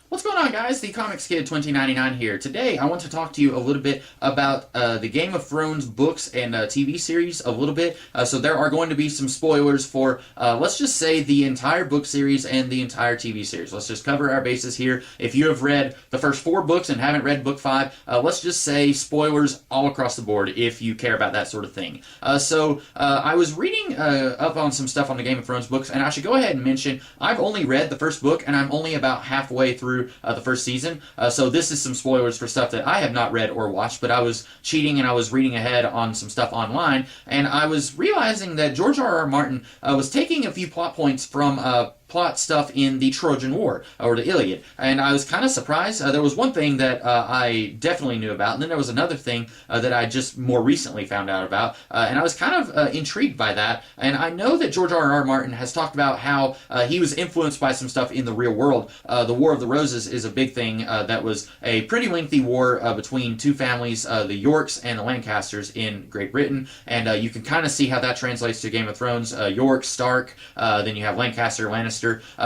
What's going on, guys? The Comics Kid 2099 here. Today, I want to talk to you a little bit about the Game of Thrones books and TV series a little bit. So there are going to be some spoilers for, let's just say, the entire book series and the entire TV series. Let's just cover our bases here. If you have read the first 4 books and haven't read book 5, let's just say spoilers all across the board if you care about that sort of thing. I was reading up on some stuff on the Game of Thrones books, and I should go ahead and mention I've only read the first book, and I'm only about halfway through the first season. So this is some spoilers for stuff that I have not read or watched, but I was cheating and I was reading ahead on some stuff online, and I was realizing that George R. R. Martin was taking a few plot points from plot stuff in the Trojan War, or the Iliad, and I was kind of surprised. There was one thing that I definitely knew about, and then there was another thing that I just more recently found out about, and I was kind of intrigued by that. And I know that George R. R. Martin has talked about how he was influenced by some stuff in the real world. The War of the Roses is a big thing that was a pretty lengthy war between two families, the Yorks and the Lancasters in Great Britain, and you can kind of see how that translates to Game of Thrones. York, Stark, then you have Lancaster, Lannister.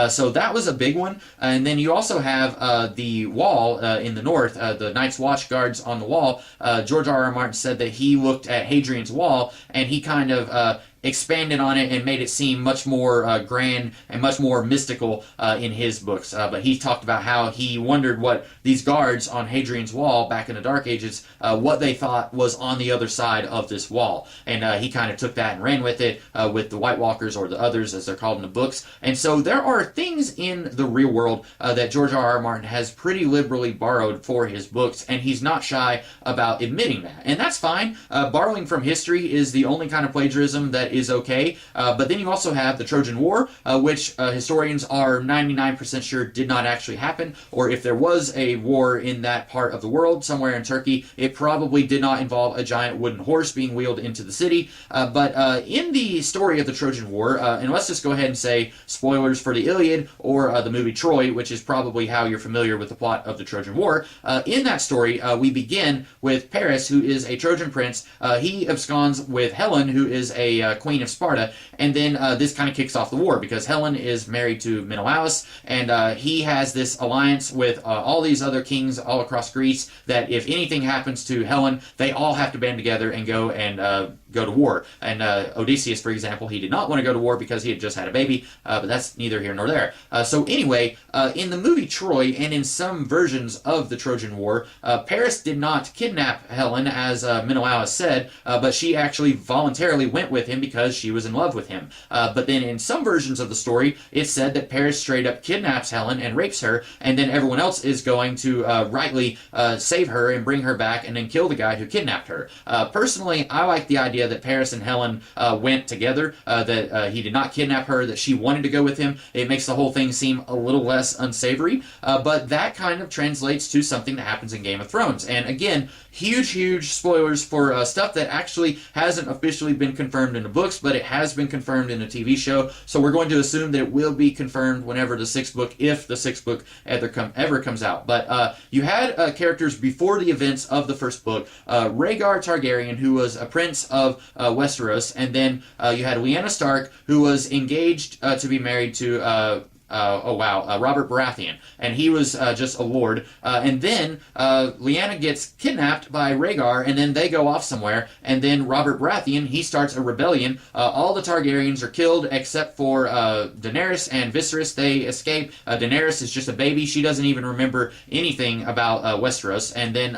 So that was a big one. And then you also have the wall in the north, the Night's Watch guards on the wall. George R. R. Martin said that he looked at Hadrian's Wall and he kind of expanded on it and made it seem much more grand and much more mystical in his books. But he talked about how he wondered what these guards on Hadrian's Wall back in the Dark Ages, what they thought was on the other side of this wall. And he kind of took that and ran with it with the White Walkers, or the Others as they're called in the books. And so there are things in the real world that George R. R. Martin has pretty liberally borrowed for his books, and he's not shy about admitting that. And that's fine. Borrowing from history is the only kind of plagiarism that is okay. But then you also have the Trojan War, which historians are 99% sure did not actually happen, or if there was a war in that part of the world, somewhere in Turkey, it probably did not involve a giant wooden horse being wheeled into the city. But in the story of the Trojan War, and let's just go ahead and say spoilers for the Iliad or the movie Troy, which is probably how you're familiar with the plot of the Trojan War. In that story, we begin with Paris, who is a Trojan prince. He absconds with Helen, who is a queen of Sparta, and then this kind of kicks off the war because Helen is married to Menelaus, and he has this alliance with all these other kings all across Greece that if anything happens to Helen, they all have to band together and go to war. And Odysseus, for example, he did not want to go to war because he had just had a baby, but that's neither here nor there. So anyway, in the movie Troy and in some versions of the Trojan War, Paris did not kidnap Helen as Menelaus said, but she actually voluntarily went with him because she was in love with him. But then in some versions of the story, it's said that Paris straight up kidnaps Helen and rapes her, and then everyone else is going to rightly save her and bring her back and then kill the guy who kidnapped her. Personally, I like the idea that Paris and Helen went together, that he did not kidnap her, that she wanted to go with him. It makes the whole thing seem a little less unsavory, but that kind of translates to something that happens in Game of Thrones. And again, huge spoilers for stuff that actually hasn't officially been confirmed in the books, but it has been confirmed in the TV show, so we're going to assume that it will be confirmed whenever the 6th book, if the 6th book ever comes out. But you had characters before the events of the first book, Rhaegar Targaryen, who was a prince of Westeros, and then you had Lyanna Stark, who was engaged to be married to Robert Baratheon, and he was just a lord. And then Lyanna gets kidnapped by Rhaegar, and then they go off somewhere, and then Robert Baratheon, he starts a rebellion. All the Targaryens are killed except for Daenerys and Viserys. They escape. Daenerys is just a baby. She doesn't even remember anything about Westeros. And then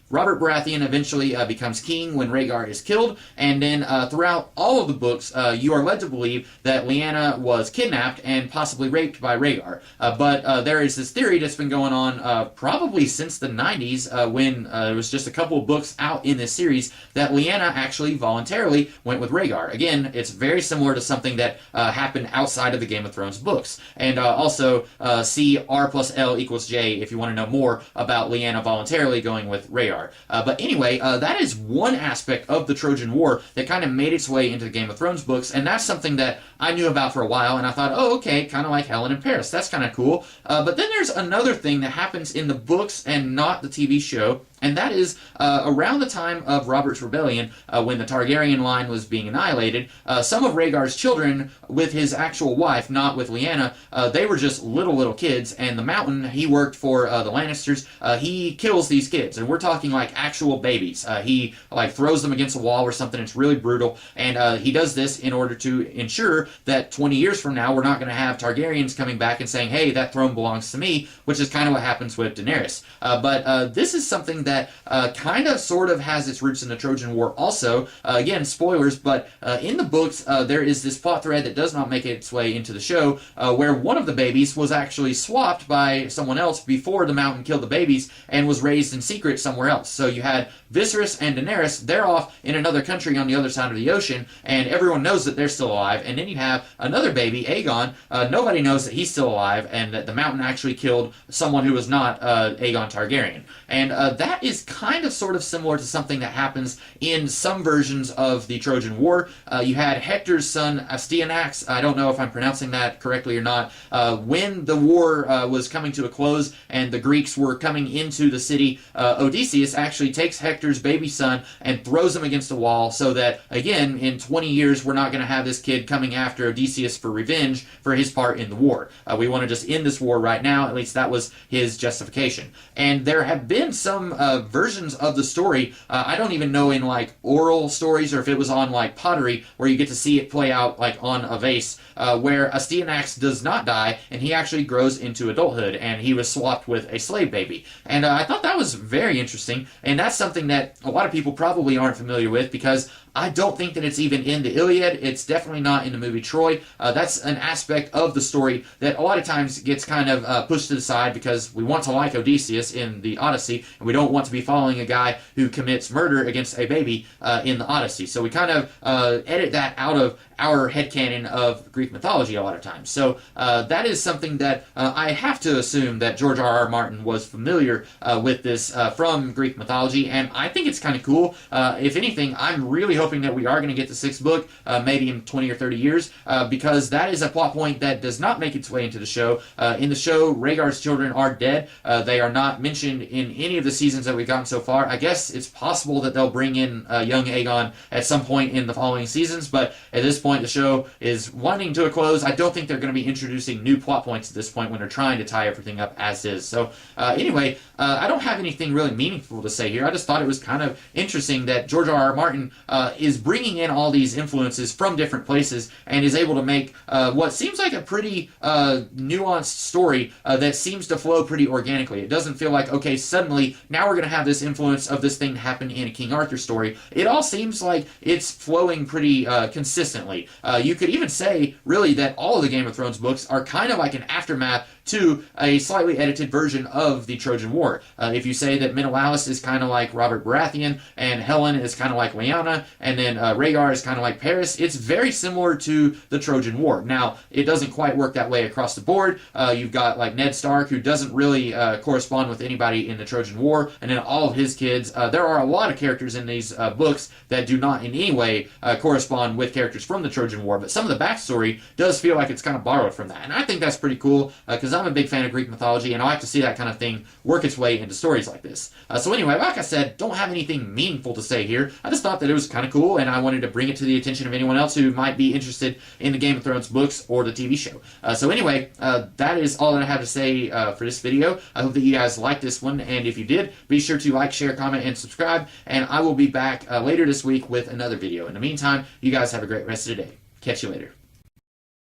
Robert Baratheon eventually becomes king when Rhaegar is killed, and then throughout all of the books, you are led to believe that Lyanna was kidnapped and possibly raped by Rhaegar. But there is this theory that's been going on probably since the 90s, when there was just a couple of books out in this series, that Lyanna actually voluntarily went with Rhaegar. Again, it's very similar to something that happened outside of the Game of Thrones books. And also see R plus L equals J if you want to know more about Lyanna voluntarily going with Rhaegar. But anyway, that is one aspect of the Trojan War that kind of made its way into the Game of Thrones books, and that's something that I knew about for a while, and I thought, oh, okay, kind of like Helen and Paris. That's kind of cool. But then there's another thing that happens in the books and not the TV show, And that is around the time of Robert's Rebellion, when the Targaryen line was being annihilated. Some of Rhaegar's children, with his actual wife, not with Lyanna, they were just little kids. And the Mountain, he worked for the Lannisters. He kills these kids, and we're talking like actual babies. He like throws them against a wall or something. It's really brutal, and he does this in order to ensure that 20 years from now we're not going to have Targaryens coming back and saying, "Hey, that throne belongs to me," which is kind of what happens with Daenerys. But this is something that kind of sort of has its roots in the Trojan War also. Again, spoilers, but in the books there is this plot thread that does not make its way into the show, where one of the babies was actually swapped by someone else before the Mountain killed the babies and was raised in secret somewhere else. So you had Viserys and Daenerys, they're off in another country on the other side of the ocean, and everyone knows that they're still alive. And then you have another baby, Aegon. Nobody knows that he's still alive, and that the Mountain actually killed someone who was not Aegon Targaryen. And that is kind of sort of similar to something that happens in some versions of the Trojan War. You had Hector's son, Astyanax. I don't know if I'm pronouncing that correctly or not. When the war was coming to a close and the Greeks were coming into the city, Odysseus actually takes Hector's baby son and throws him against a wall so that, again, in 20 years, we're not going to have this kid coming after Odysseus for revenge for his part in the war. We want to just end this war right now. At least that was his justification. And there have been some versions of the story, I don't even know in like oral stories or if it was on like pottery, where you get to see it play out like on a vase, where Astyanax does not die and he actually grows into adulthood and he was swapped with a slave baby. And I thought that was very interesting, and that's something that a lot of people probably aren't familiar with, because I don't think that it's even in the Iliad. It's definitely not in the movie Troy. That's an aspect of the story that a lot of times gets kind of pushed to the side because we want to like Odysseus in the Odyssey, and we don't want to be following a guy who commits murder against a baby in the Odyssey. So we kind of edit that out of our headcanon of Greek mythology a lot of times. So that is something that I have to assume that George R.R. Martin was familiar with this from Greek mythology, and I think it's kind of cool. If anything, I'm really hoping that we are going to get the sixth book, maybe in 20 or 30 years, because that is a plot point that does not make its way into the show. In the show, Rhaegar's children are dead. They are not mentioned in any of the seasons that we've gotten so far. I guess it's possible that they'll bring in young Aegon at some point in the following seasons, but at this point, the show is winding to a close. I don't think they're going to be introducing new plot points at this point when they're trying to tie everything up as is. So anyway, I don't have anything really meaningful to say here. I just thought it was kind of interesting that George R.R. Martin is bringing in all these influences from different places and is able to make what seems like a pretty nuanced story that seems to flow pretty organically. It doesn't feel like, okay, suddenly now we're going to have this influence of this thing happen in a King Arthur story. It all seems like it's flowing pretty consistently. You could even say, really, that all of the Game of Thrones books are kind of like an aftermath to a slightly edited version of the Trojan War. If you say that Menelaus is kind of like Robert Baratheon, and Helen is kind of like Lyanna, and then Rhaegar is kind of like Paris, it's very similar to the Trojan War. Now, it doesn't quite work that way across the board. You've got like Ned Stark, who doesn't really correspond with anybody in the Trojan War, and then all of his kids. There are a lot of characters in these books that do not in any way correspond with characters from the Trojan War, but some of the backstory does feel like it's kind of borrowed from that. And I think that's pretty cool, because I'm a big fan of Greek mythology, and I like to see that kind of thing work its way into stories like this. So anyway, like I said, don't have anything meaningful to say here. I just thought that it was kind of cool, and I wanted to bring it to the attention of anyone else who might be interested in the Game of Thrones books or the TV show. So anyway, that is all that I have to say for this video. I hope that you guys liked this one, and if you did, be sure to like, share, comment, and subscribe, and I will be back later this week with another video. In the meantime, you guys have a great rest of the day. Catch you later.